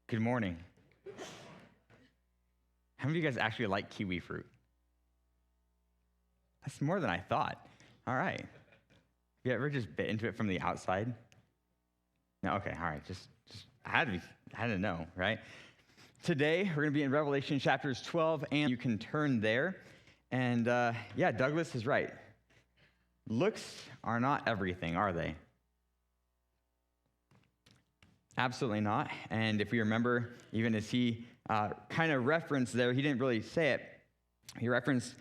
Good morning. How many of you guys actually like kiwi fruit? That's more than I thought. All right. Have you ever just bit into it from the outside? No, okay, all right. Just I had to know, right? Today, we're going to be in Revelation chapters 12, and you can turn there. And Douglas is right. Looks are not everything, are they? Absolutely not. And if we remember, even as he kind of referenced there, he didn't really say it. He referenced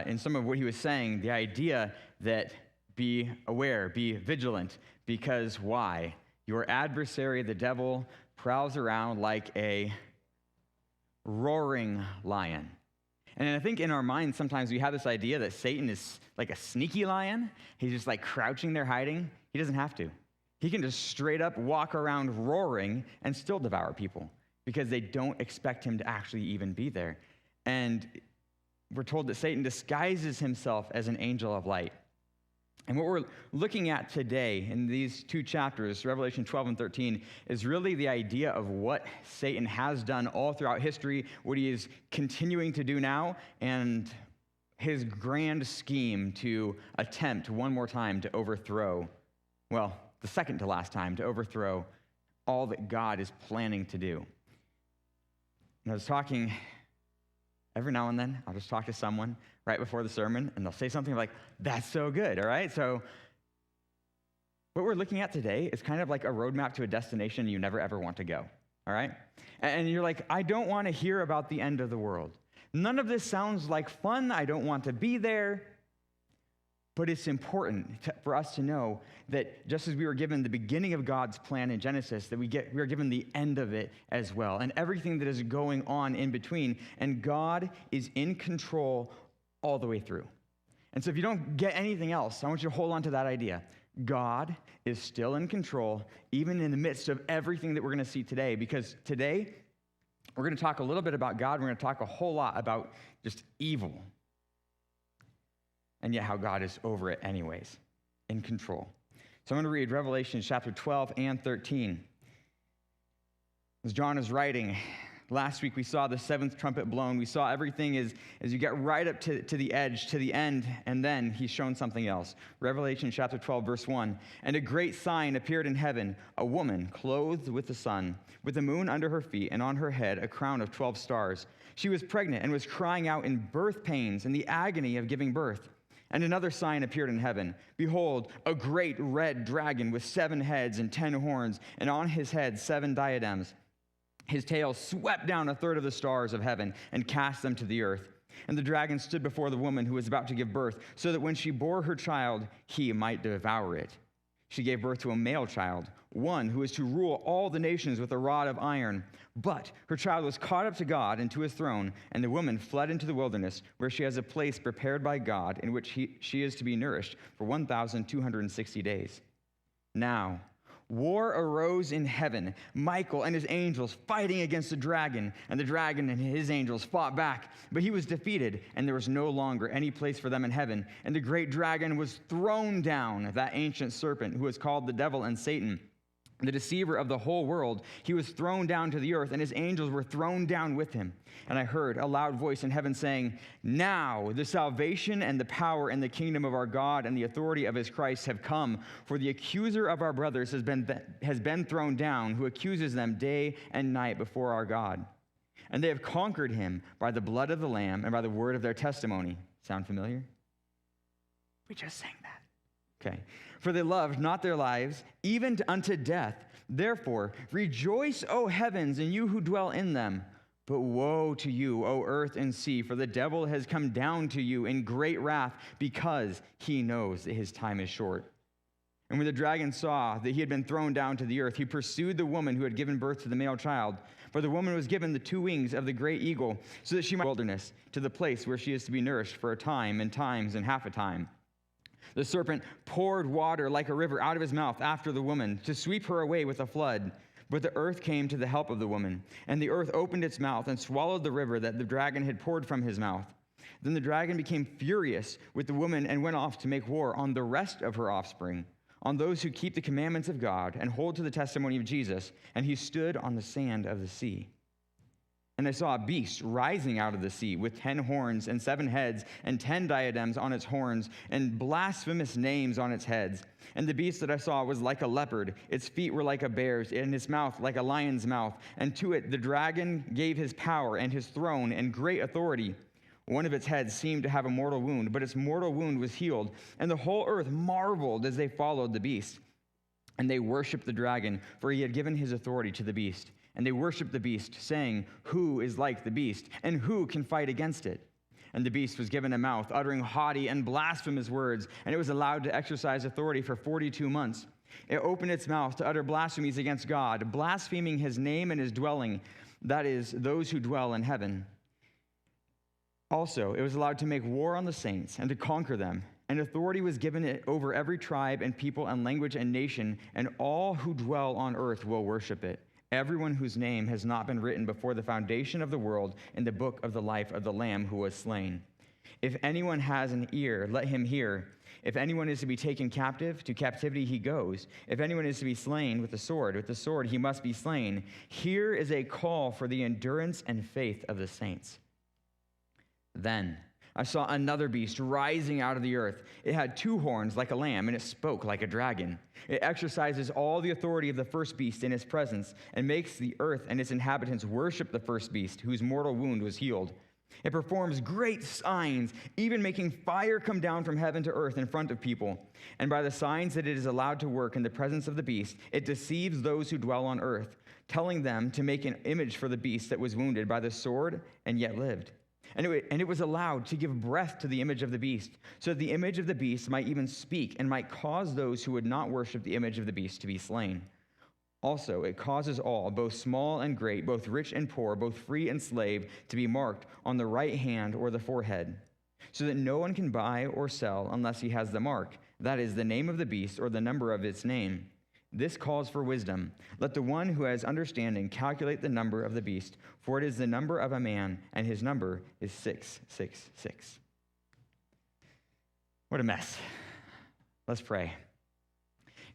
in some of what he was saying the idea that be aware, be vigilant, because why? Your adversary, the devil, prowls around like a roaring lion. And I think in our minds, sometimes we have this idea that Satan is like a sneaky lion. He's just like crouching there hiding. He doesn't have to. He can just straight up walk around roaring and still devour people because they don't expect him to actually even be there. And we're told that Satan disguises himself as an angel of light. And what we're looking at today in these two chapters, Revelation 12 and 13, is really the idea of what Satan has done all throughout history, what he is continuing to do now, and his grand scheme to attempt one more time to overthrow, well, the second to last time, to overthrow all that God is planning to do. And I was talking, every now and then, I'll just talk to someone right before the sermon, and they'll say something like, that's so good, all right? So what we're looking at today is kind of like a roadmap to a destination you never, ever want to go, all right? And you're like, I don't want to hear about the end of the world. None of this sounds like fun. I don't want to be there. But it's important for us to know that just as we were given the beginning of God's plan in Genesis, that we are given the end of it as well, and everything that is going on in between. And God is in control all the way through. And so if you don't get anything else, I want you to hold on to that idea. God is still in control, even in the midst of everything that we're going to see today, because today we're going to talk a little bit about God. We're going to talk a whole lot about just evil. And yet how God is over it anyways, in control. So I'm going to read Revelation chapter 12 and 13. As John is writing, last week we saw the seventh trumpet blown. We saw everything as you get right up to the edge, to the end, and then he's shown something else. Revelation chapter 12, verse 1. And a great sign appeared in heaven, a woman clothed with the sun, with the moon under her feet, and on her head a crown of 12 stars. She was pregnant and was crying out in birth pains and the agony of giving birth. And another sign appeared in heaven. Behold, a great red dragon with 7 heads and 10 horns, and on his head 7 diadems. His tail swept down a third of the stars of heaven and cast them to the earth. And the dragon stood before the woman who was about to give birth, so that when she bore her child, he might devour it. She gave birth to a male child, one who is to rule all the nations with a rod of iron. But her child was caught up to God and to his throne, and the woman fled into the wilderness, where she has a place prepared by God, in which she is to be nourished for 1,260 days. Now, war arose in heaven, Michael and his angels fighting against the dragon, and the dragon and his angels fought back. But he was defeated, and there was no longer any place for them in heaven. And the great dragon was thrown down, that ancient serpent who is called the devil and Satan, the deceiver of the whole world. He was thrown down to the earth, and his angels were thrown down with him. And I heard a loud voice in heaven saying, now the salvation and the power and the kingdom of our God and the authority of his Christ have come. For the accuser of our brothers has been thrown down, who accuses them day and night before our God. And they have conquered him by the blood of the Lamb and by the word of their testimony. Sound familiar? We just sang that. Okay. For they loved not their lives, even unto death. Therefore, rejoice, O heavens, and you who dwell in them. But woe to you, O earth and sea, for the devil has come down to you in great wrath, because he knows that his time is short. And when the dragon saw that he had been thrown down to the earth, he pursued the woman who had given birth to the male child. For the woman was given the 2 wings of the great eagle, so that she might wilderness to the place where she is to be nourished for a time and times and half a time. The serpent poured water like a river out of his mouth after the woman to sweep her away with a flood. But the earth came to the help of the woman, and the earth opened its mouth and swallowed the river that the dragon had poured from his mouth. Then the dragon became furious with the woman and went off to make war on the rest of her offspring, on those who keep the commandments of God and hold to the testimony of Jesus, and he stood on the sand of the sea. And I saw a beast rising out of the sea with 10 horns and 7 heads and 10 diadems on its horns and blasphemous names on its heads. And the beast that I saw was like a leopard. Its feet were like a bear's, and its mouth like a lion's mouth. And to it the dragon gave his power and his throne and great authority. One of its heads seemed to have a mortal wound, but its mortal wound was healed. And the whole earth marveled as they followed the beast. And they worshiped the dragon, for he had given his authority to the beast. And they worshiped the beast, saying, "Who is like the beast, and who can fight against it?" And the beast was given a mouth, uttering haughty and blasphemous words, and it was allowed to exercise authority for 42 months. It opened its mouth to utter blasphemies against God, blaspheming his name and his dwelling, that is, those who dwell in heaven. Also, it was allowed to make war on the saints and to conquer them. And authority was given it over every tribe and people and language and nation, and all who dwell on earth will worship it. Everyone whose name has not been written before the foundation of the world in the book of the life of the Lamb who was slain. If anyone has an ear, let him hear. If anyone is to be taken captive, to captivity he goes. If anyone is to be slain with the sword he must be slain. Here is a call for the endurance and faith of the saints. Then I saw another beast rising out of the earth. It had 2 horns like a lamb, and it spoke like a dragon. It exercises all the authority of the first beast in its presence, and makes the earth and its inhabitants worship the first beast, whose mortal wound was healed. It performs great signs, even making fire come down from heaven to earth in front of people. And by the signs that it is allowed to work in the presence of the beast, it deceives those who dwell on earth, telling them to make an image for the beast that was wounded by the sword and yet lived. And it was allowed to give breath to the image of the beast, so that the image of the beast might even speak and might cause those who would not worship the image of the beast to be slain. Also, it causes all, both small and great, both rich and poor, both free and slave, to be marked on the right hand or the forehead, so that no one can buy or sell unless he has the mark, that is, the name of the beast or the number of its name. This calls for wisdom. Let the one who has understanding calculate the number of the beast, for it is the number of a man, and his number is 666. What a mess. Let's pray.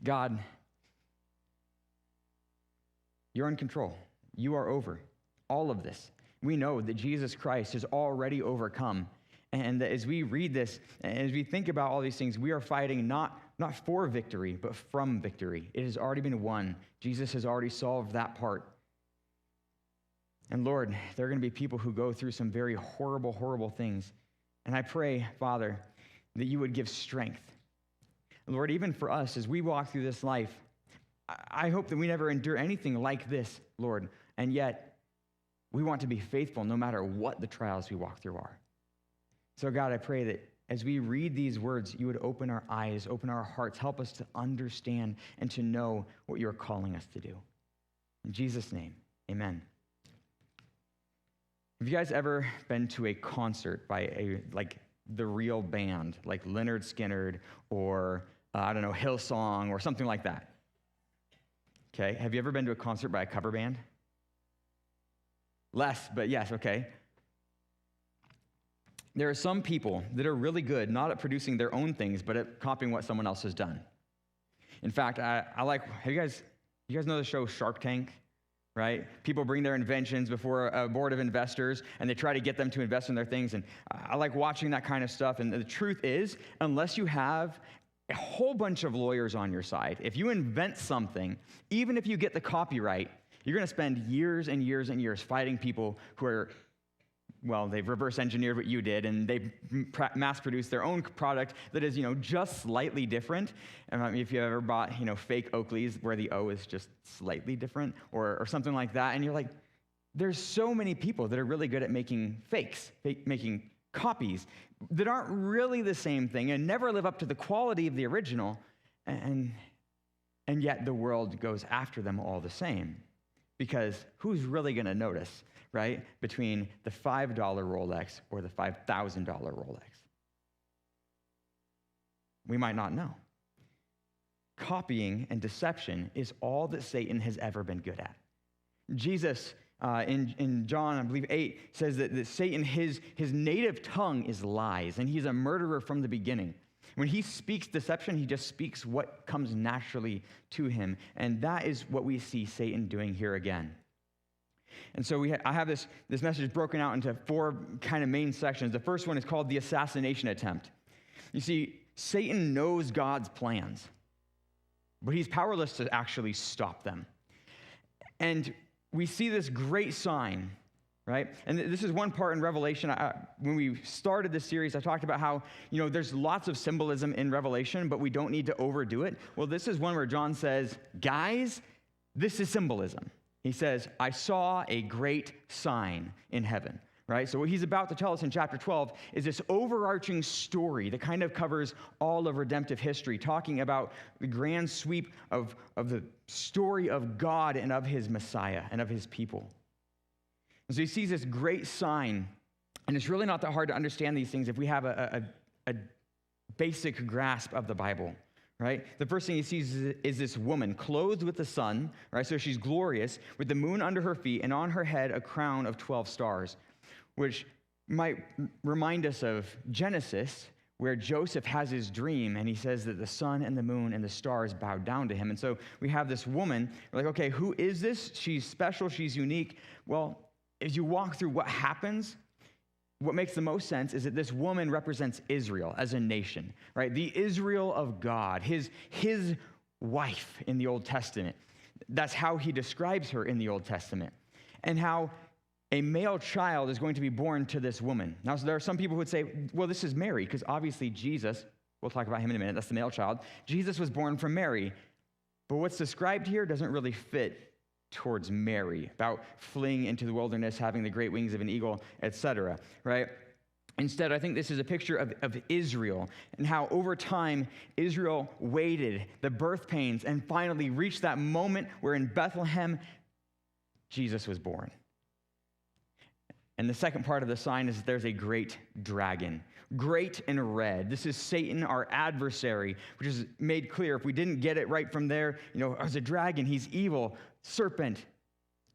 God, you're in control. You are over all of this. We know that Jesus Christ has already overcome. And that as we read this, and as we think about all these things, we are fighting not for victory, but from victory. It has already been won. Jesus has already solved that part. And Lord, there are going to be people who go through some very horrible, horrible things. And I pray, Father, that you would give strength. Lord, even for us, as we walk through this life, I hope that we never endure anything like this, Lord. And yet, we want to be faithful no matter what the trials we walk through are. So God, I pray that as we read these words, you would open our eyes, open our hearts, help us to understand and to know what you're calling us to do. In Jesus' name, amen. Have you guys ever been to a concert by the real band, like Lynyrd Skynyrd or, Hillsong or something like that? Okay, have you ever been to a concert by a cover band? Less, but yes, okay. There are some people that are really good, not at producing their own things, but at copying what someone else has done. In fact, have you guys know the show Shark Tank, right? People bring their inventions before a board of investors, and they try to get them to invest in their things, and I like watching that kind of stuff. And the truth is, unless you have a whole bunch of lawyers on your side, if you invent something, even if you get the copyright, you're going to spend years and years and years fighting people who are, they've reverse engineered what you did, and they mass produced their own product that is, just slightly different. And if you ever bought, fake Oakleys where the O is just slightly different or something like that, and you're like, there's so many people that are really good at making fakes, making copies that aren't really the same thing and never live up to the quality of the original, and yet the world goes after them all the same. Because who's really going to notice, right, between the $5 Rolex or the $5,000 Rolex? We might not know. Copying and deception is all that Satan has ever been good at. Jesus, in John, I believe 8, says that Satan, his native tongue is lies, and he's a murderer from the beginning. When he speaks deception, he just speaks what comes naturally to him. And that is what we see Satan doing here again. And so I have this message broken out into 4 kind of main sections. The first one is called the assassination attempt. You see, Satan knows God's plans, but he's powerless to actually stop them. And we see this great sign, right? And this is one part in Revelation. When we started this series, I talked about how, there's lots of symbolism in Revelation, but we don't need to overdo it. Well, this is one where John says, guys, this is symbolism. He says, I saw a great sign in heaven, right? So what he's about to tell us in chapter 12 is this overarching story that kind of covers all of redemptive history, talking about the grand sweep of the story of God and of his Messiah and of his people. And so he sees this great sign, and it's really not that hard to understand these things if we have a basic grasp of the Bible. Right? The first thing he sees is this woman clothed with the sun, right? So she's glorious, with the moon under her feet, and on her head a crown of 12 stars, which might remind us of Genesis, where Joseph has his dream, and he says that the sun and the moon and the stars bow down to him. And so we have this woman. We're like, okay, who is this? She's special. She's unique. Well, as you walk through what happens, what makes the most sense is that this woman represents Israel as a nation, right? The Israel of God, his wife in the Old Testament. That's how he describes her in the Old Testament. And how a male child is going to be born to this woman. Now, so there are some people who would say, well, this is Mary, because obviously Jesus, we'll talk about him in a minute, that's the male child. Jesus was born from Mary. But what's described here doesn't really fit towards Mary, about fleeing into the wilderness, having the great wings of an eagle, etc., right? Instead, I think this is a picture of Israel and how over time Israel waited the birth pains and finally reached that moment where in Bethlehem, Jesus was born. And the second part of the sign is that there's a great dragon, great in red. This is Satan, our adversary, which is made clear. If we didn't get it right from there, as a dragon, he's evil, serpent,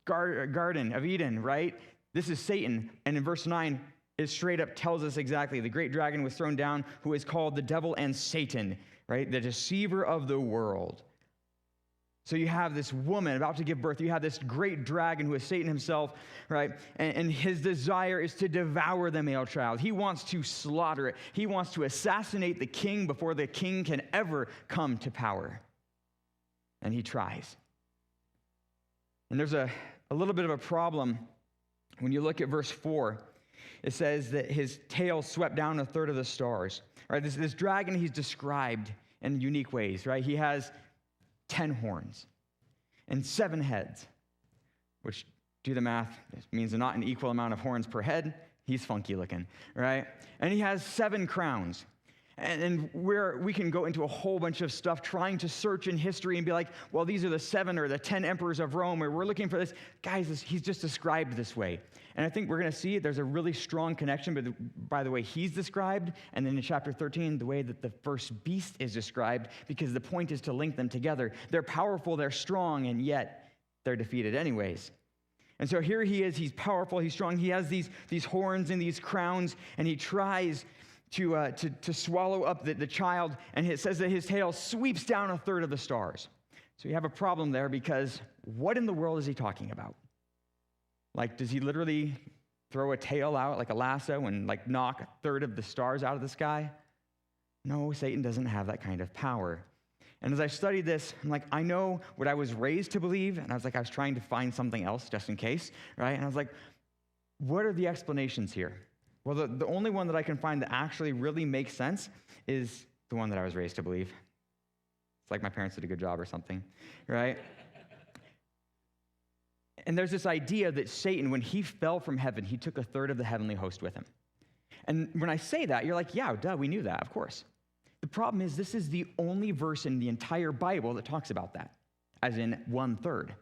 Garden of Eden, right? This is Satan. And in verse 9, it straight up tells us exactly. The great dragon was thrown down, who is called the devil and Satan, right? The deceiver of the world. So you have this woman about to give birth. You have this great dragon who is Satan himself, right? And his desire is to devour the male child. He wants to slaughter it. He wants to assassinate the king before the king can ever come to power. And he tries. And there's a little bit of a problem when you look at verse 4. It says that his tail swept down a third of the stars. Right? This dragon, he's described in unique ways, right? He has 10 horns and 7 heads, which, do the math, means not an equal amount of horns per head. He's funky looking, right? And he has 7 crowns. And where we can go into a whole bunch of stuff trying to search in history and be like, well, these are the 7 or the 10 emperors of Rome, or we're looking for this. Guys, he's just described this way. And I think we're going to see there's a really strong connection by the way he's described, and then in chapter 13, the way that the first beast is described, because the point is to link them together. They're powerful, they're strong, and yet they're defeated anyways. And so here he is, he's powerful, he's strong, he has these horns and these crowns, and he tries to swallow up the child, and it says that his tail sweeps down a third of the stars. So you have a problem there, because what in the world is he talking about? Like, does he literally throw a tail out like a lasso and like knock a third of the stars out of the sky? No, Satan doesn't have that kind of power. And as I studied this, I'm like, I know what I was raised to believe, and I was trying to find something else just in case, right? And I was like, what are the explanations here? Well, the only one that I can find that actually really makes sense is the one that I was raised to believe. It's like my parents did a good job or something, right? And there's this idea that Satan, when he fell from heaven, he took a third of the heavenly host with him. And when I say that, you're like, yeah, duh, we knew that, of course. The problem is this is the only verse in the entire Bible that talks about that, as in 1/3. And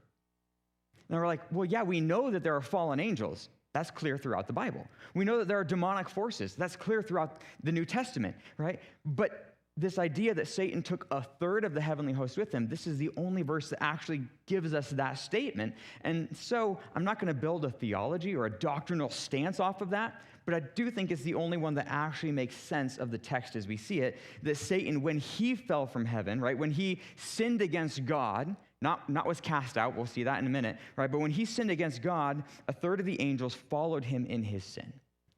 we're like, well, yeah, we know that there are fallen angels. That's clear throughout the Bible. We know that there are demonic forces. That's clear throughout the New Testament, right? But this idea that Satan took a third of the heavenly host with him, this is the only verse that actually gives us that statement. And so I'm not going to build a theology or a doctrinal stance off of that, but I do think it's the only one that actually makes sense of the text as we see it, that Satan, when he fell from heaven, right, when he sinned against God, not was cast out, we'll see that in a minute, right, but when he sinned against God, a third of the angels followed him in his sin.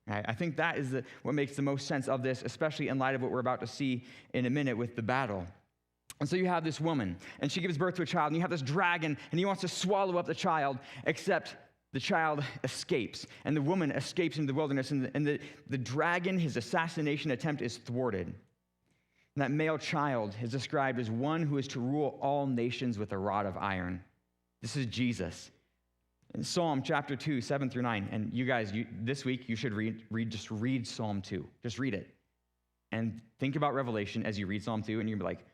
Right? I think that is what makes the most sense of this, especially in light of what we're about to see in a minute with the battle. And so you have this woman, and she gives birth to a child, and you have this dragon, and he wants to swallow up the child, except the child escapes, and the woman escapes into the wilderness, and the dragon, his assassination attempt, is thwarted. And that male child is described as one who is to rule all nations with a rod of iron. This is Jesus. In Psalm chapter 2, 7 through 9, and you guys, this week you should read Psalm 2. Just read it. And think about Revelation as you read Psalm 2, and you'll be like,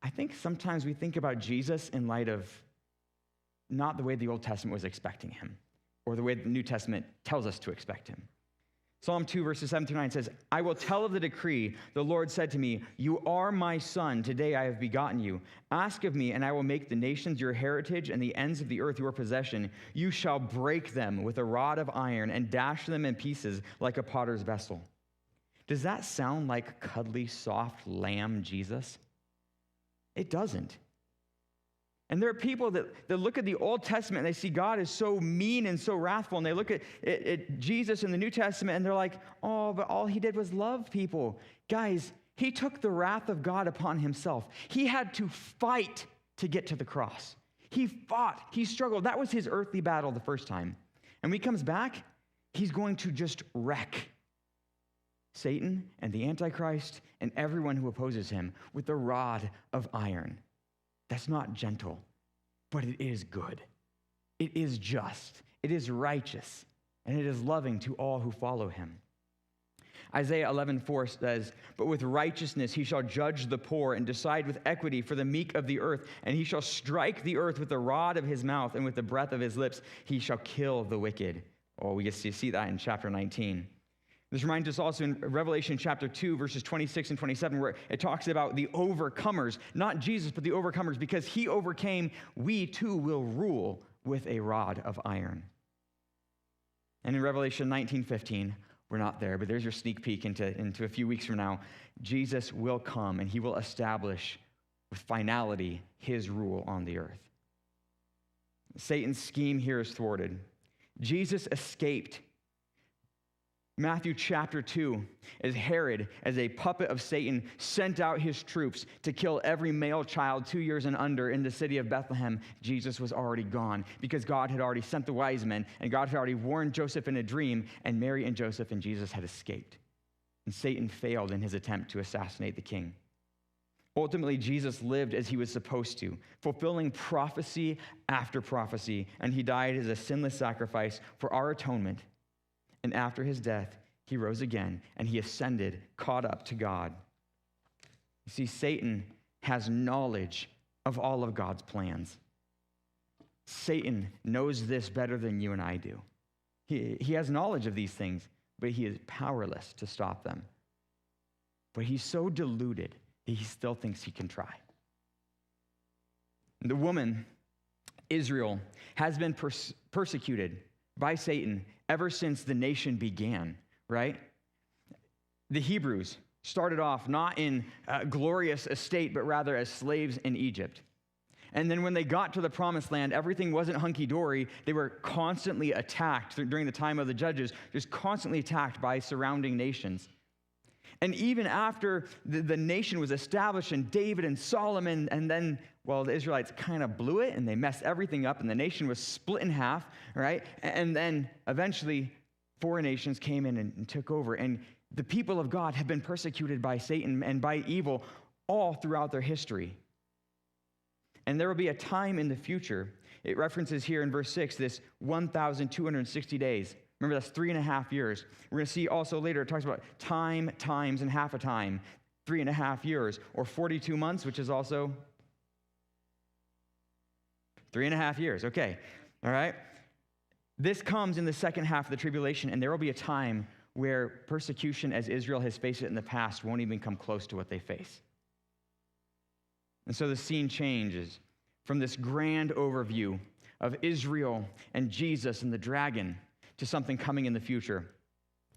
I think sometimes we think about Jesus in light of not the way the Old Testament was expecting him, or the way the New Testament tells us to expect him. Psalm 2, verses 7 through 9 says, I will tell of the decree. The Lord said to me, you are my son. Today I have begotten you. Ask of me, and I will make the nations your heritage and the ends of the earth your possession. You shall break them with a rod of iron and dash them in pieces like a potter's vessel. Does that sound like cuddly, soft lamb Jesus? It doesn't. And there are people that look at the Old Testament and they see God as so mean and so wrathful, and they look at Jesus in the New Testament and they're like, oh, but all he did was love people. Guys, he took the wrath of God upon himself. He had to fight to get to the cross. He fought, he struggled. That was his earthly battle the first time. And when he comes back, he's going to just wreck Satan and the Antichrist and everyone who opposes him with a rod of iron. That's not gentle, but it is good. It is just. It is righteous. And it is loving to all who follow him. Isaiah 11:4 says, but with righteousness he shall judge the poor and decide with equity for the meek of the earth. And he shall strike the earth with the rod of his mouth, and with the breath of his lips he shall kill the wicked. Oh, we get to see that in chapter 19. This reminds us also in Revelation chapter 2, verses 26 and 27, where it talks about the overcomers, not Jesus, but the overcomers. Because he overcame, we too will rule with a rod of iron. And in Revelation 19:15, we're not there, but there's your sneak peek into a few weeks from now. Jesus will come, and he will establish with finality his rule on the earth. Satan's scheme here is thwarted. Jesus escaped. Matthew chapter 2, as Herod, as a puppet of Satan, sent out his troops to kill every male child 2 years and under in the city of Bethlehem, Jesus was already gone because God had already sent the wise men, and God had already warned Joseph in a dream, and Mary and Joseph and Jesus had escaped. And Satan failed in his attempt to assassinate the king. Ultimately, Jesus lived as he was supposed to, fulfilling prophecy after prophecy, and he died as a sinless sacrifice for our atonement. And after his death, he rose again, and he ascended, caught up to God. You see, Satan has knowledge of all of God's plans. Satan knows this better than you and I do. He has knowledge of these things, but he is powerless to stop them. But he's so deluded that he still thinks he can try. The woman, Israel, has been persecuted by Satan ever since the nation began, right? The Hebrews started off not in a glorious estate, but rather as slaves in Egypt. And then when they got to the promised land, everything wasn't hunky-dory. They were constantly attacked during the time of the judges, just constantly attacked by surrounding nations. And even after the nation was established in David and Solomon, and then, well, the Israelites kind of blew it and they messed everything up and the nation was split in half, right? And then eventually foreign nations came in and took over. And the people of God have been persecuted by Satan and by evil all throughout their history. And there will be a time in the future, it references here in verse 6, this 1,260 days. Remember, that's 3.5 years. We're going to see also later, it talks about time, times, and half a time. 3.5 years, or 42 months, which is also 3.5 years. Okay, all right? This comes in the second half of the tribulation, and there will be a time where persecution as Israel has faced it in the past won't even come close to what they face. And so the scene changes from this grand overview of Israel and Jesus and the dragon to something coming in the future.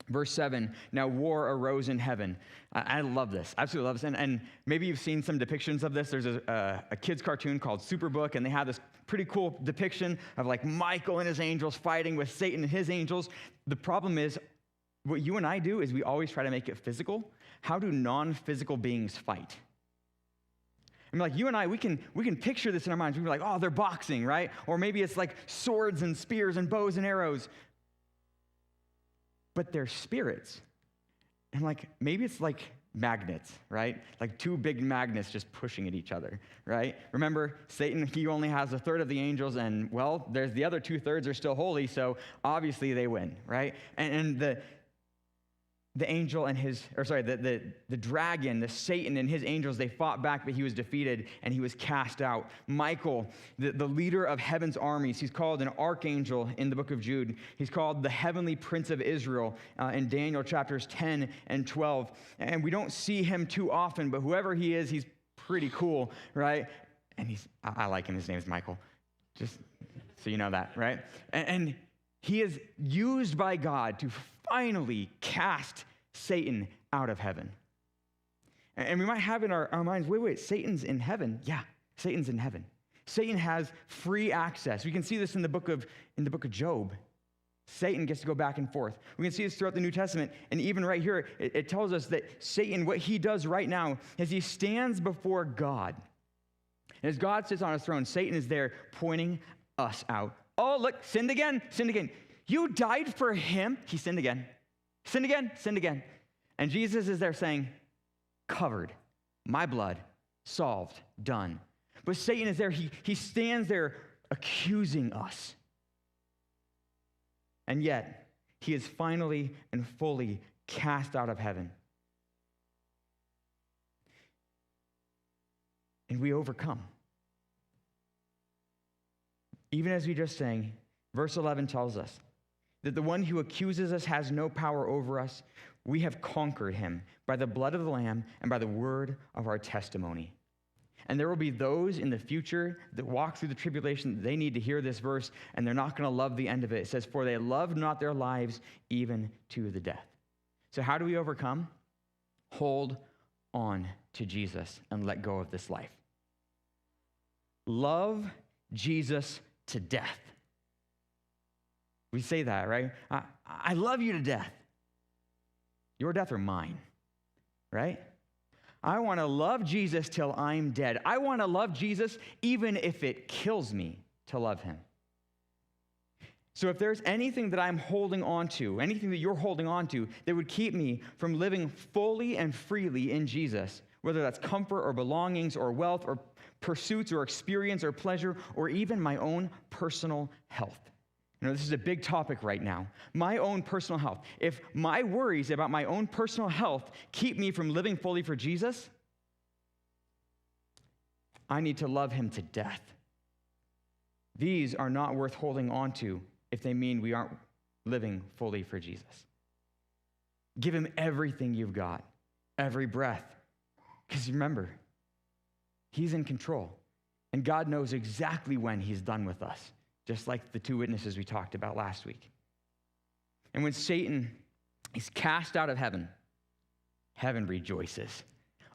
Verse 7, now war arose in heaven. I love this. Absolutely love this. And maybe you've seen some depictions of this. There's a kid's cartoon called Superbook, and they have this pretty cool depiction of like Michael and his angels fighting with Satan and his angels. The problem is, what you and I do is we always try to make it physical. How do non-physical beings fight? I mean, like you and I, we can picture this in our minds. We're like, oh, they're boxing, right? Or maybe it's like swords and spears and bows and arrows. But they're spirits. And like, maybe it's like magnets, right? Like two big magnets just pushing at each other, right? Remember, Satan, he only has a third of the angels, and well, there's the other 2/3 are still holy, so obviously they win, right? And the angel and the dragon, the Satan and his angels, they fought back, but he was defeated and he was cast out. Michael, the leader of heaven's armies, he's called an archangel in the book of Jude. He's called the heavenly prince of Israel in Daniel chapters 10 and 12. And we don't see him too often, but whoever he is, he's pretty cool, right? And I like him. His name is Michael. Just so you know that, right? And he is used by God to finally cast Satan out of heaven. And we might have in our minds, wait, Satan's in heaven. Yeah, Satan's in heaven. Satan has free access. We can see this in the book of Job. Satan gets to go back and forth. We can see this throughout the New Testament. And even right here, it tells us that Satan, what he does right now is he stands before God. And as God sits on his throne, Satan is there pointing us out. Oh, look, sinned again, sinned again. You died for him. He sinned again. Sinned again, sinned again. And Jesus is there saying, covered, my blood, solved, done. But Satan is there. He stands there accusing us. And yet, he is finally and fully cast out of heaven. And we overcome. Even as we just sang, verse 11 tells us that the one who accuses us has no power over us. We have conquered him by the blood of the Lamb and by the word of our testimony. And there will be those in the future that walk through the tribulation. They need to hear this verse, and they're not going to love the end of it. It says, for they loved not their lives even to the death. So how do we overcome? Hold on to Jesus and let go of this life. Love Jesus to death. We say that, right? I love you to death. Your death or mine, right? I want to love Jesus till I'm dead. I want to love Jesus even if it kills me to love him. So if there's anything that I'm holding on to, anything that you're holding on to that would keep me from living fully and freely in Jesus, whether that's comfort or belongings or wealth or pursuits or experience or pleasure or even my own personal health. You know, this is a big topic right now. My own personal health. If my worries about my own personal health keep me from living fully for Jesus, I need to love him to death. These are not worth holding on to if they mean we aren't living fully for Jesus. Give him everything you've got, every breath. Because remember, he's in control. And God knows exactly when he's done with us. Just like the two witnesses we talked about last week. And when Satan is cast out of heaven, heaven rejoices.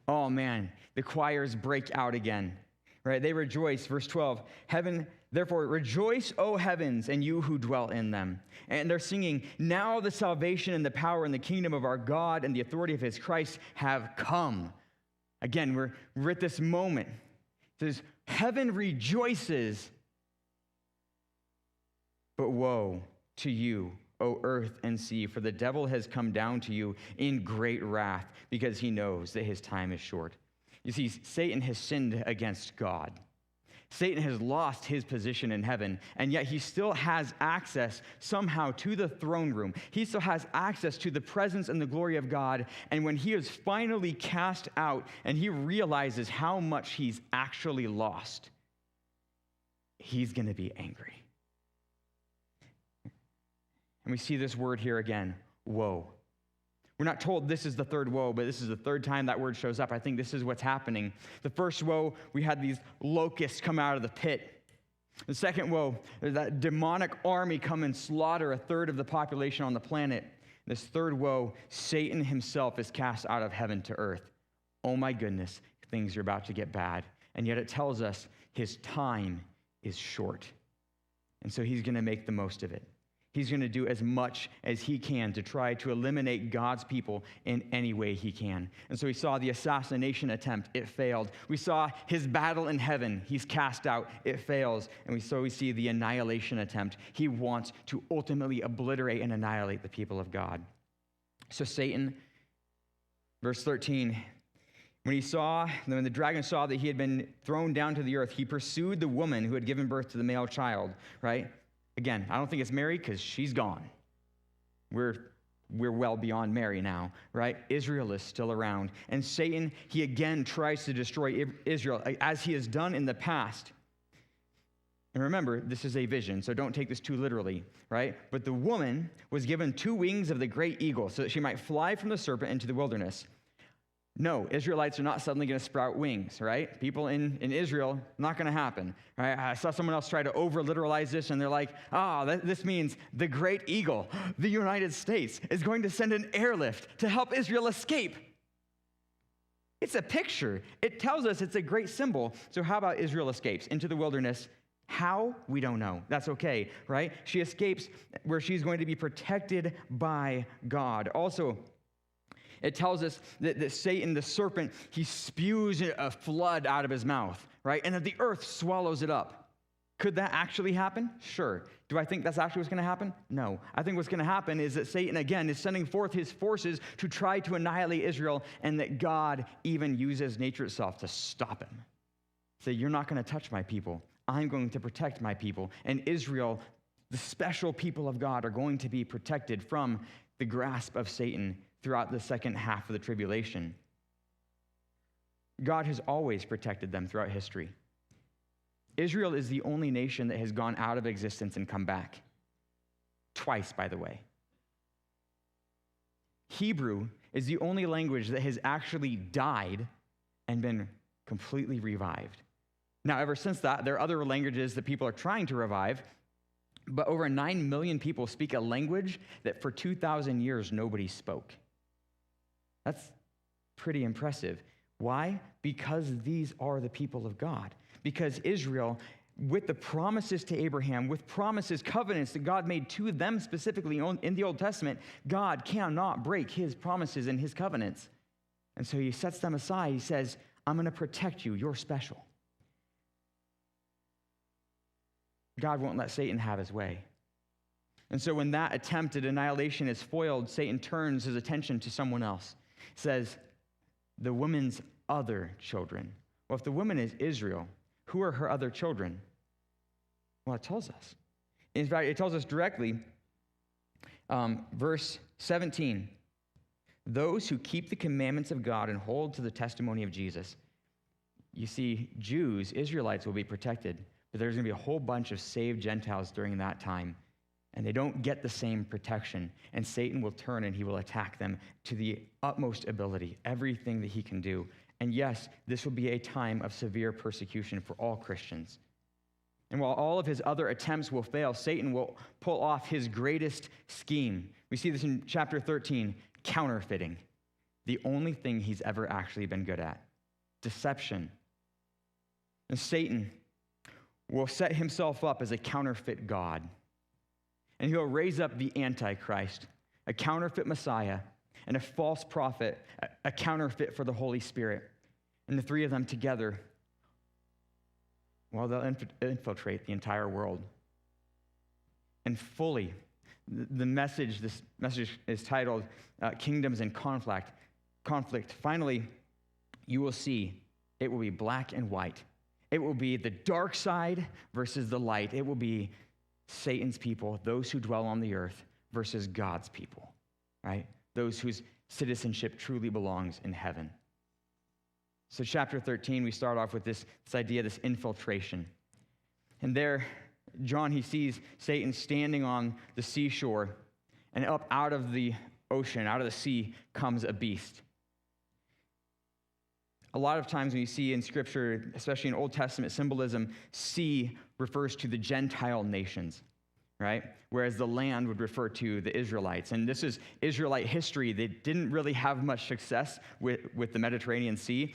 Oh man, the choirs break out again, right? They rejoice, verse 12, heaven, therefore rejoice, O heavens, and you who dwell in them. And they're singing, now the salvation and the power and the kingdom of our God and the authority of his Christ have come. Again, we're at this moment. It says, heaven rejoices. But woe to you, O earth and sea, for the devil has come down to you in great wrath because he knows that his time is short. You see, Satan has sinned against God. Satan has lost his position in heaven, and yet he still has access somehow to the throne room. He still has access to the presence and the glory of God, and when he is finally cast out and he realizes how much he's actually lost, he's going to be angry. And we see this word here again, woe. We're not told this is the third woe, but this is the third time that word shows up. I think this is what's happening. The first woe, we had these locusts come out of the pit. The second woe, that demonic army come and slaughter a third of the population on the planet. This third woe, Satan himself is cast out of heaven to earth. Oh my goodness, things are about to get bad. And yet it tells us his time is short. And so he's going to make the most of it. He's going to do as much as he can to try to eliminate God's people in any way he can. And so we saw the assassination attempt. It failed. We saw his battle in heaven. He's cast out. It fails. And we see the annihilation attempt. He wants to ultimately obliterate and annihilate the people of God. So Satan, verse 13, when the dragon saw that he had been thrown down to the earth, he pursued the woman who had given birth to the male child, right? Again, I don't think it's Mary because she's gone. We're well beyond Mary now, right? Israel is still around. And Satan, he again tries to destroy Israel as he has done in the past. And remember, this is a vision, so don't take this too literally, right? But the woman was given 2 wings of the great eagle so that she might fly from the serpent into the wilderness. No, Israelites are not suddenly going to sprout wings, right? People in Israel, not going to happen, right? I saw someone else try to over-literalize this, and they're like, this means the great eagle, the United States, is going to send an airlift to help Israel escape. It's a picture. It tells us it's a great symbol. So how about Israel escapes into the wilderness? How? We don't know. That's okay, right? She escapes where she's going to be protected by God. Also, it tells us that Satan, the serpent, he spews a flood out of his mouth, right? And that the earth swallows it up. Could that actually happen? Sure. Do I think that's actually what's going to happen? No. I think what's going to happen is that Satan, again, is sending forth his forces to try to annihilate Israel, and that God even uses nature itself to stop him. Say, you're not going to touch my people. I'm going to protect my people. And Israel, the special people of God, are going to be protected from the grasp of Satan throughout the second half of the tribulation. God has always protected them throughout history. Israel is the only nation that has gone out of existence and come back. Twice, by the way. Hebrew is the only language that has actually died and been completely revived. Now, ever since that, there are other languages that people are trying to revive, but over 9 million people speak a language that for 2,000 years nobody spoke. That's pretty impressive. Why? Because these are the people of God. Because Israel, with the promises to Abraham, with promises, covenants that God made to them specifically in the Old Testament, God cannot break his promises and his covenants. And so he sets them aside. He says, I'm going to protect you. You're special. God won't let Satan have his way. And so when that attempt at annihilation is foiled, Satan turns his attention to someone else. He says, the woman's other children. Well, if the woman is Israel, who are her other children? Well, it tells us. In fact, it tells us directly, verse 17, those who keep the commandments of God and hold to the testimony of Jesus. You see, Jews, Israelites will be protected, but there's going to be a whole bunch of saved Gentiles during that time, and they don't get the same protection, and Satan will turn and he will attack them to the utmost ability, everything that he can do. And yes, this will be a time of severe persecution for all Christians. And while all of his other attempts will fail, Satan will pull off his greatest scheme. We see this in chapter 13, counterfeiting. The only thing he's ever actually been good at. Deception. And Satan will set himself up as a counterfeit God. And he'll raise up the Antichrist, a counterfeit Messiah, and a false prophet, a counterfeit for the Holy Spirit. And the three of them together, well, they'll infiltrate the entire world. And fully, this message is titled Kingdoms in Conflict. Finally, you will see it will be black and white. It will be the dark side versus the light. It will be Satan's people, those who dwell on the earth, versus God's people, right? Those whose citizenship truly belongs in heaven. So chapter 13, we start off with this idea, this infiltration. And there, John, he sees Satan standing on the seashore, and up out of the ocean, out of the sea, comes a beast. A lot of times when you see in Scripture, especially in Old Testament symbolism, sea refers to the Gentile nations, right? Whereas the land would refer to the Israelites. And this is Israelite history. They didn't really have much success with the Mediterranean Sea.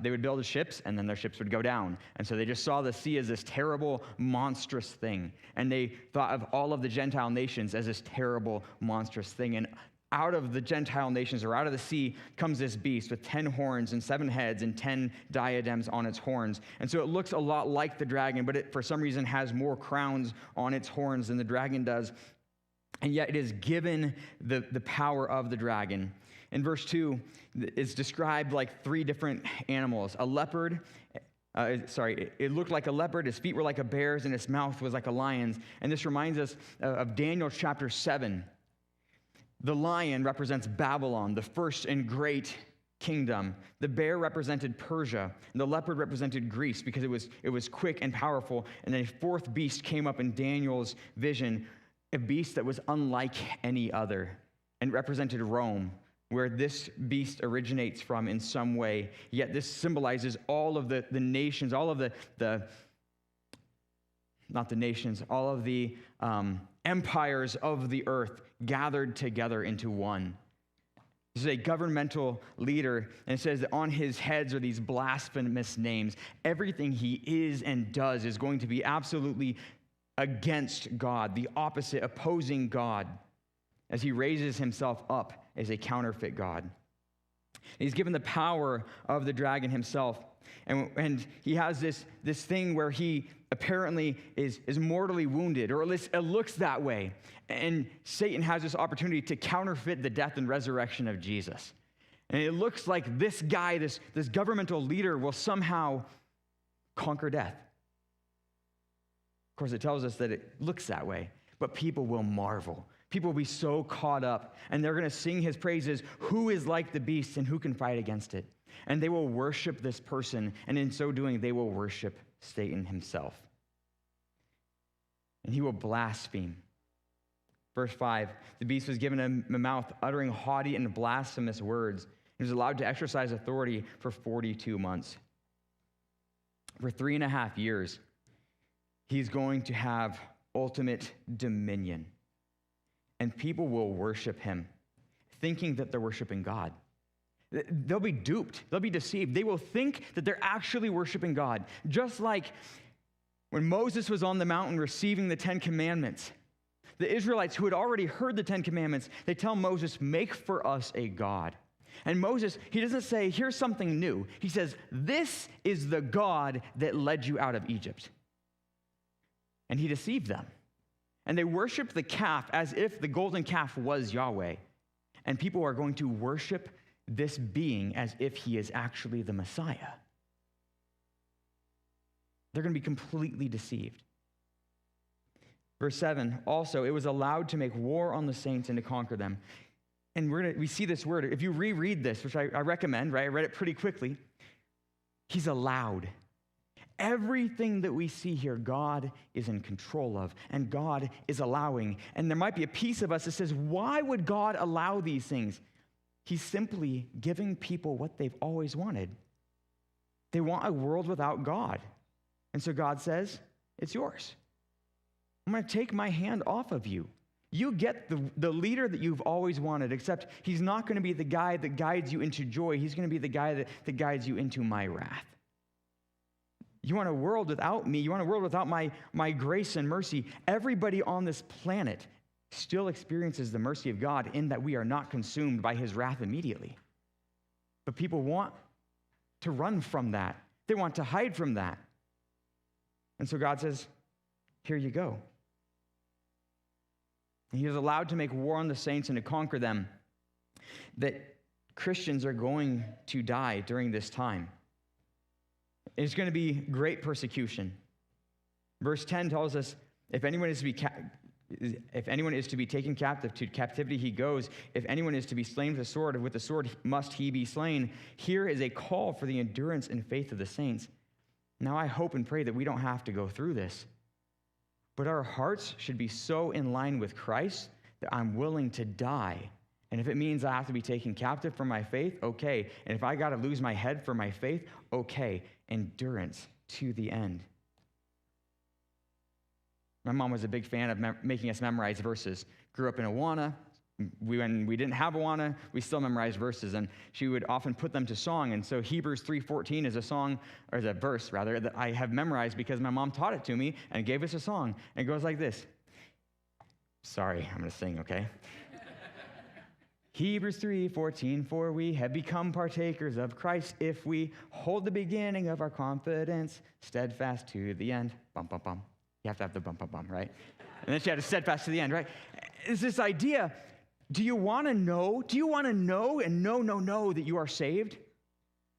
They would build ships, and then their ships would go down. And so they just saw the sea as this terrible, monstrous thing. And they thought of all of the Gentile nations as this terrible, monstrous thing. And out of the Gentile nations, or out of the sea, comes this beast with 10 horns and 7 heads and 10 diadems on its horns. And so it looks a lot like the dragon, but it, for some reason, has more crowns on its horns than the dragon does. And yet it is given the power of the dragon. In verse 2, it's described like 3 different animals. A leopard, it looked like a leopard, his feet were like a bear's, and its mouth was like a lion's. And this reminds us of Daniel chapter 7. The lion represents Babylon, the first and great kingdom. The bear represented Persia, and the leopard represented Greece because it was quick and powerful. And then a 4th beast came up in Daniel's vision, a beast that was unlike any other, and represented Rome, where this beast originates from in some way. Yet this symbolizes all of the nations, all of the not the nations, all of the empires of the earth gathered together into one. This is a governmental leader, and it says that on his heads are these blasphemous names. Everything he is and does is going to be absolutely against God, the opposite, opposing God, as he raises himself up as a counterfeit God. He's given the power of the dragon himself, and he has this thing where he apparently is mortally wounded, or at least it looks that way. And Satan has this opportunity to counterfeit the death and resurrection of Jesus. And it looks like this guy, this governmental leader, will somehow conquer death. Of course, it tells us that it looks that way, but people will marvel. People will be so caught up, and they're going to sing his praises. Who is like the beast, and who can fight against it? And they will worship this person, and in so doing, they will worship Satan himself. And he will blaspheme. Verse 5, the beast was given a mouth uttering haughty and blasphemous words. He was allowed to exercise authority for 42 months. For 3.5 years, he's going to have ultimate dominion. And people will worship him, thinking that they're worshiping God. They'll be duped. They'll be deceived. They will think that they're actually worshiping God. Just like when Moses was on the mountain receiving the 10 Commandments, the Israelites who had already heard the 10 Commandments, they tell Moses, make for us a God. And Moses, he doesn't say, here's something new. He says, this is the God that led you out of Egypt. And he deceived them. And they worshiped the calf as if the golden calf was Yahweh. And people are going to worship this being as if he is actually the Messiah. They're going to be completely deceived. Verse 7, also, it was allowed to make war on the saints and to conquer them. And we see this word. If you reread this, which I recommend, right? I read it pretty quickly. He's allowed. Everything that we see here, God is in control of, and God is allowing. And there might be a piece of us that says, why would God allow these things? He's simply giving people what they've always wanted. They want a world without God. And so God says, it's yours. I'm going to take my hand off of you. You get the leader that you've always wanted, except he's not going to be the guy that guides you into joy. He's going to be the guy that guides you into my wrath. You want a world without me? You want a world without my grace and mercy? Everybody on this planet still experiences the mercy of God in that we are not consumed by his wrath immediately. But people want to run from that. They want to hide from that. And so God says, here you go. And he is allowed to make war on the saints and to conquer them. That Christians are going to die during this time. It's going to be great persecution. Verse 10 tells us, if anyone is to be taken captive, to captivity he goes. If anyone is to be slain with the sword must he be slain. Here is a call for the endurance and faith of the saints. Now I hope and pray that we don't have to go through this. But our hearts should be so in line with Christ that I'm willing to die And if it means I have to be taken captive for my faith, okay. And if I got to lose my head for my faith, okay. Endurance to the end. My mom was a big fan of making us memorize verses. Grew up in Awana. When we didn't have Awana, we still memorized verses, and she would often put them to song. And so Hebrews 3:14 is a song, or is a verse rather, that I have memorized because my mom taught it to me and gave us a song. And it goes like this. Sorry, I'm going to sing, okay? Hebrews 3:14, for we have become partakers of Christ if we hold the beginning of our confidence steadfast to the end. Bum, bum, bum. You have to have the bum, bum, bum, right? And then she had to steadfast to the end, right? It's this idea, do you want to know? Do you want to know and know that you are saved?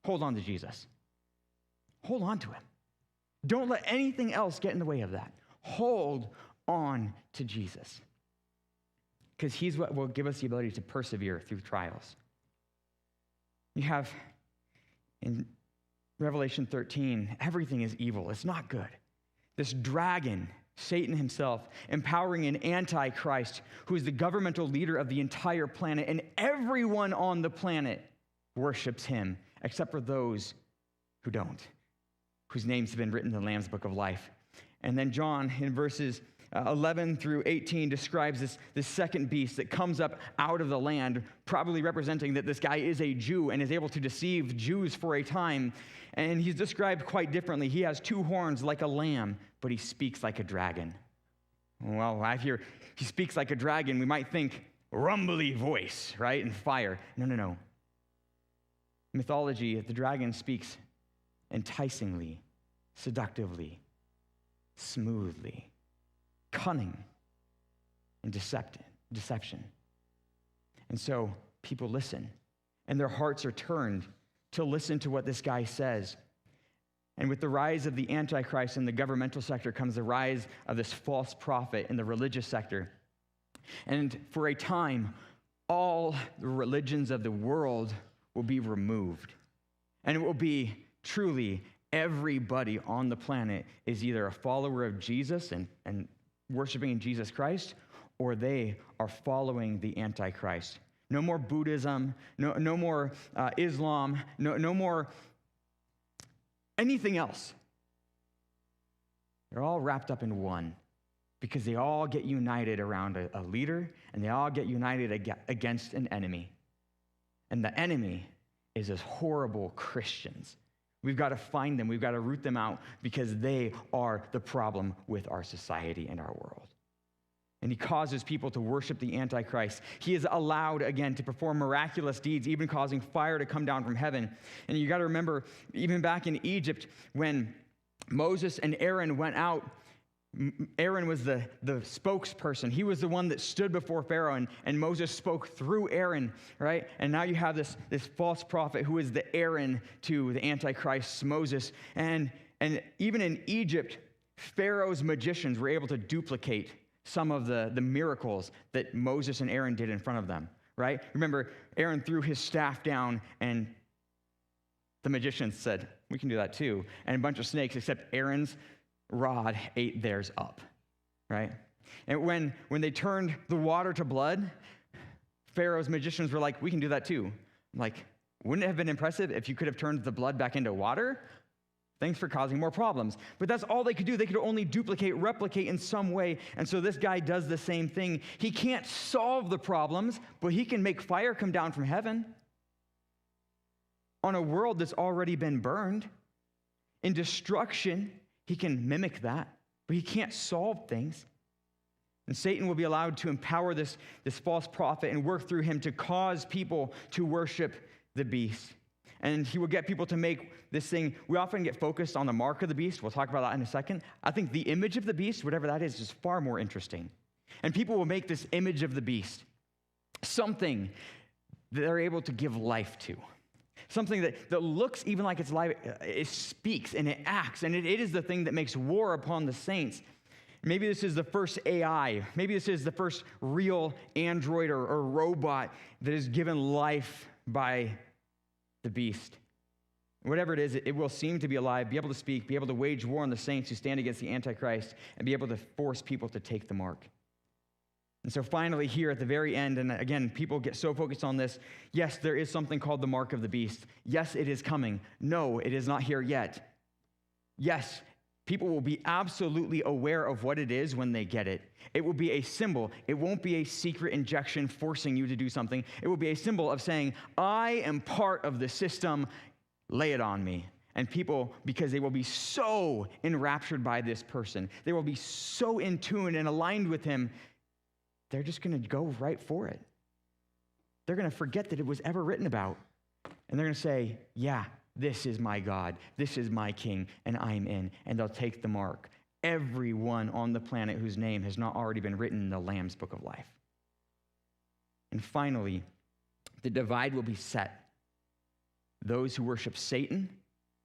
Hold on to Jesus. Hold on to him. Don't let anything else get in the way of that. Hold on to Jesus. Because he's what will give us the ability to persevere through trials. You have in Revelation 13, everything is evil. It's not good. This dragon, Satan himself, empowering an antichrist who is the governmental leader of the entire planet, and everyone on the planet worships him, except for those who don't, whose names have been written in the Lamb's Book of Life. And then John, in verses 11 through 18, describes this second beast that comes up out of the land, probably representing that this guy is a Jew and is able to deceive Jews for a time. And he's described quite differently. He has two horns like a lamb, but he speaks like a dragon. Well, I hear he speaks like a dragon, we might think rumbly voice, right? And fire. No. Mythology, the dragon speaks enticingly, seductively, smoothly, cunning, and deception. And so people listen, and their hearts are turned to listen to what this guy says. And with the rise of the Antichrist in the governmental sector comes the rise of this false prophet in the religious sector. And for a time, all the religions of the world will be removed. And it will be truly everybody on the planet is either a follower of Jesus and worshiping Jesus Christ, or they are following the Antichrist. No more Buddhism, no more Islam, no more anything else. They're all wrapped up in one because they all get united around a leader, and they all get united against an enemy. And the enemy is as horrible Christians. We've got to find them. We've got to root them out because they are the problem with our society and our world. And he causes people to worship the Antichrist. He is allowed, again, to perform miraculous deeds, even causing fire to come down from heaven. And you got to remember, even back in Egypt, when Moses and Aaron went out, Aaron was the spokesperson. He was the one that stood before Pharaoh, and Moses spoke through Aaron, right? And now you have this false prophet who is the Aaron to the Antichrist's Moses. And even in Egypt, Pharaoh's magicians were able to duplicate some of the miracles that Moses and Aaron did in front of them, right? Remember, Aaron threw his staff down, and the magicians said, we can do that too. And a bunch of snakes, except Aaron's rod ate theirs up, right? And when they turned the water to blood, Pharaoh's magicians were like, we can do that too. I'm like, wouldn't it have been impressive if you could have turned the blood back into water? Thanks for causing more problems. But that's all they could do. They could only replicate in some way. And so this guy does the same thing. He can't solve the problems, but he can make fire come down from heaven on a world that's already been burned. In destruction, he can mimic that, but he can't solve things. And Satan will be allowed to empower this false prophet and work through him to cause people to worship the beast. And he will get people to make this thing. We often get focused on the mark of the beast. We'll talk about that in a second. I think the image of the beast, whatever that is far more interesting. And people will make this image of the beast something that they're able to give life to. Something that looks even like it's live. It speaks and it acts, and it is the thing that makes war upon the saints. Maybe this is the first AI. Maybe this is the first real android or robot that is given life by the beast. Whatever it is, it will seem to be alive, be able to speak, be able to wage war on the saints who stand against the Antichrist, and be able to force people to take the mark. And so finally here at the very end, and again, people get so focused on this, yes, there is something called the mark of the beast. Yes, it is coming. No, it is not here yet. Yes, people will be absolutely aware of what it is when they get it. It will be a symbol. It won't be a secret injection forcing you to do something. It will be a symbol of saying, I am part of the system, lay it on me. And people, because they will be so enraptured by this person, they will be so in tune and aligned with him, they're just going to go right for it. They're going to forget that it was ever written about. And they're going to say, yeah, this is my God, this is my King, and I'm in. And they'll take the mark. Everyone on the planet whose name has not already been written in the Lamb's Book of Life. And finally, the divide will be set. Those who worship Satan,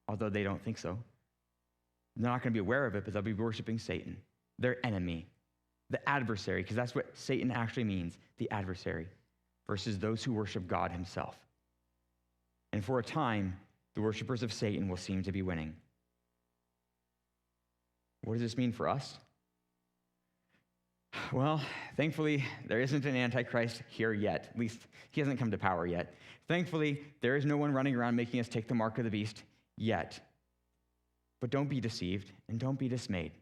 although they don't think so, they're not going to be aware of it, but they'll be worshiping Satan, their enemy, the adversary, because that's what Satan actually means, the adversary, versus those who worship God himself. And for a time, the worshipers of Satan will seem to be winning. What does this mean for us? Well, thankfully, there isn't an antichrist here yet. At least he hasn't come to power yet. Thankfully, there is no one running around making us take the mark of the beast yet. But don't be deceived and don't be dismayed,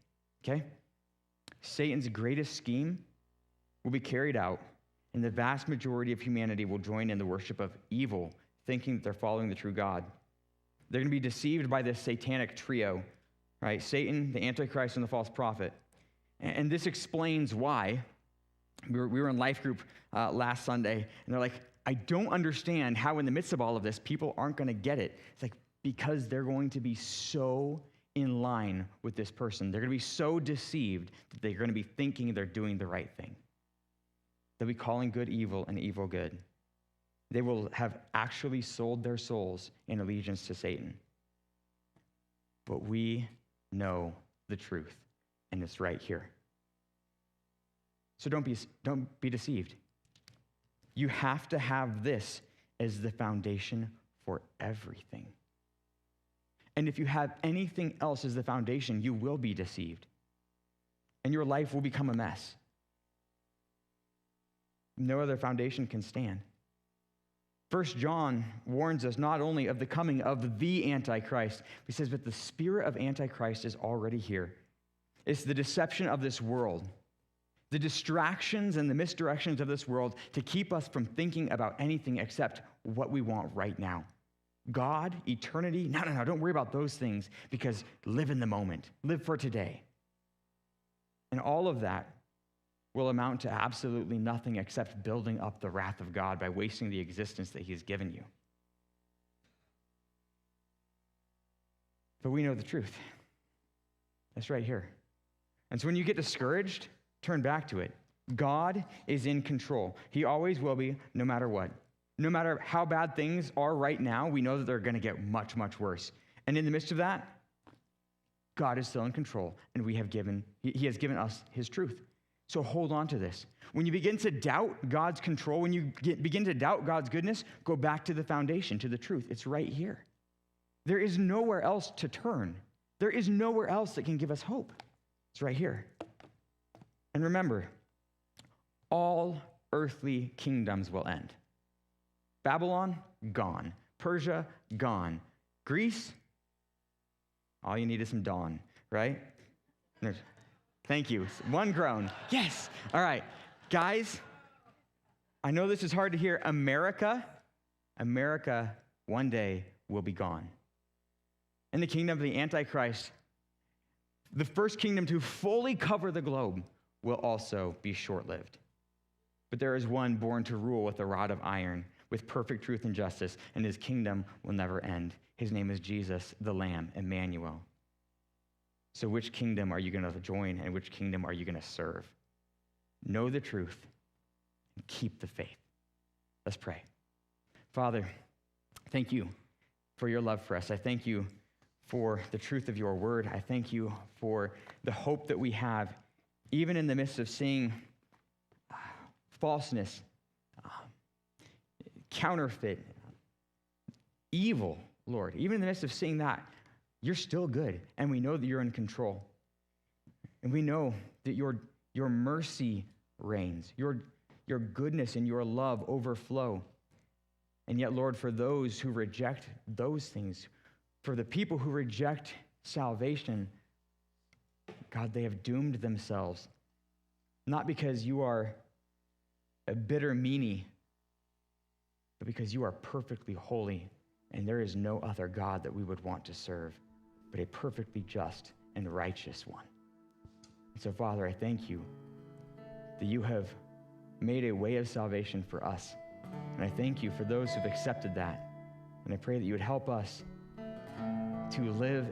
okay? Satan's greatest scheme will be carried out, and the vast majority of humanity will join in the worship of evil, thinking that they're following the true God. They're going to be deceived by this satanic trio, right? Satan, the Antichrist, and the false prophet. And this explains why. We were in life group last Sunday, and they're like, I don't understand how in the midst of all of this, people aren't going to get it. It's like, because they're going to be so in line with this person. They're going to be so deceived that they're going to be thinking they're doing the right thing. They'll be calling good evil and evil good. They will have actually sold their souls in allegiance to Satan. But we know the truth, and it's right here. So don't be deceived. You have to have this as the foundation for everything. And if you have anything else as the foundation, you will be deceived. And your life will become a mess. No other foundation can stand. 1 John warns us not only of the coming of the Antichrist, he says, but the spirit of Antichrist is already here. It's the deception of this world, the distractions and the misdirections of this world to keep us from thinking about anything except what we want right now. God, eternity, no, don't worry about those things, because live in the moment, live for today. And all of that will amount to absolutely nothing except building up the wrath of God by wasting the existence that he's given you. But we know the truth. That's right here. And so when you get discouraged, turn back to it. God is in control. He always will be, no matter what. No matter how bad things are right now, we know that they're going to get much, much worse. And in the midst of that, God is still in control, and he has given us his truth. So hold on to this. When you begin to doubt God's control, when you begin to doubt God's goodness, go back to the foundation, to the truth. It's right here. There is nowhere else to turn. There is nowhere else that can give us hope. It's right here. And remember, all earthly kingdoms will end. Babylon, gone. Persia, gone. Greece, all you need is some dawn, right? Thank you. One groan. Yes. All right. Guys, I know this is hard to hear. America one day will be gone. And the kingdom of the Antichrist, the first kingdom to fully cover the globe, will also be short-lived. But there is one born to rule with a rod of iron, with perfect truth and justice, and his kingdom will never end. His name is Jesus, the Lamb, Emmanuel. So which kingdom are you going to join, and which kingdom are you going to serve? Know the truth and keep the faith. Let's pray. Father, thank you for your love for us. I thank you for the truth of your word. I thank you for the hope that we have, even in the midst of seeing falseness, counterfeit, evil, Lord. Even in the midst of seeing that, you're still good, and we know that you're in control. And we know that your mercy reigns. Your goodness and your love overflow. And yet, Lord, for those who reject those things, for the people who reject salvation, God, they have doomed themselves. Not because you are a bitter meanie, but because you are perfectly holy, and there is no other God that we would want to serve, but a perfectly just and righteous one. And so, Father, I thank you that you have made a way of salvation for us. And I thank you for those who've accepted that. And I pray that you would help us to live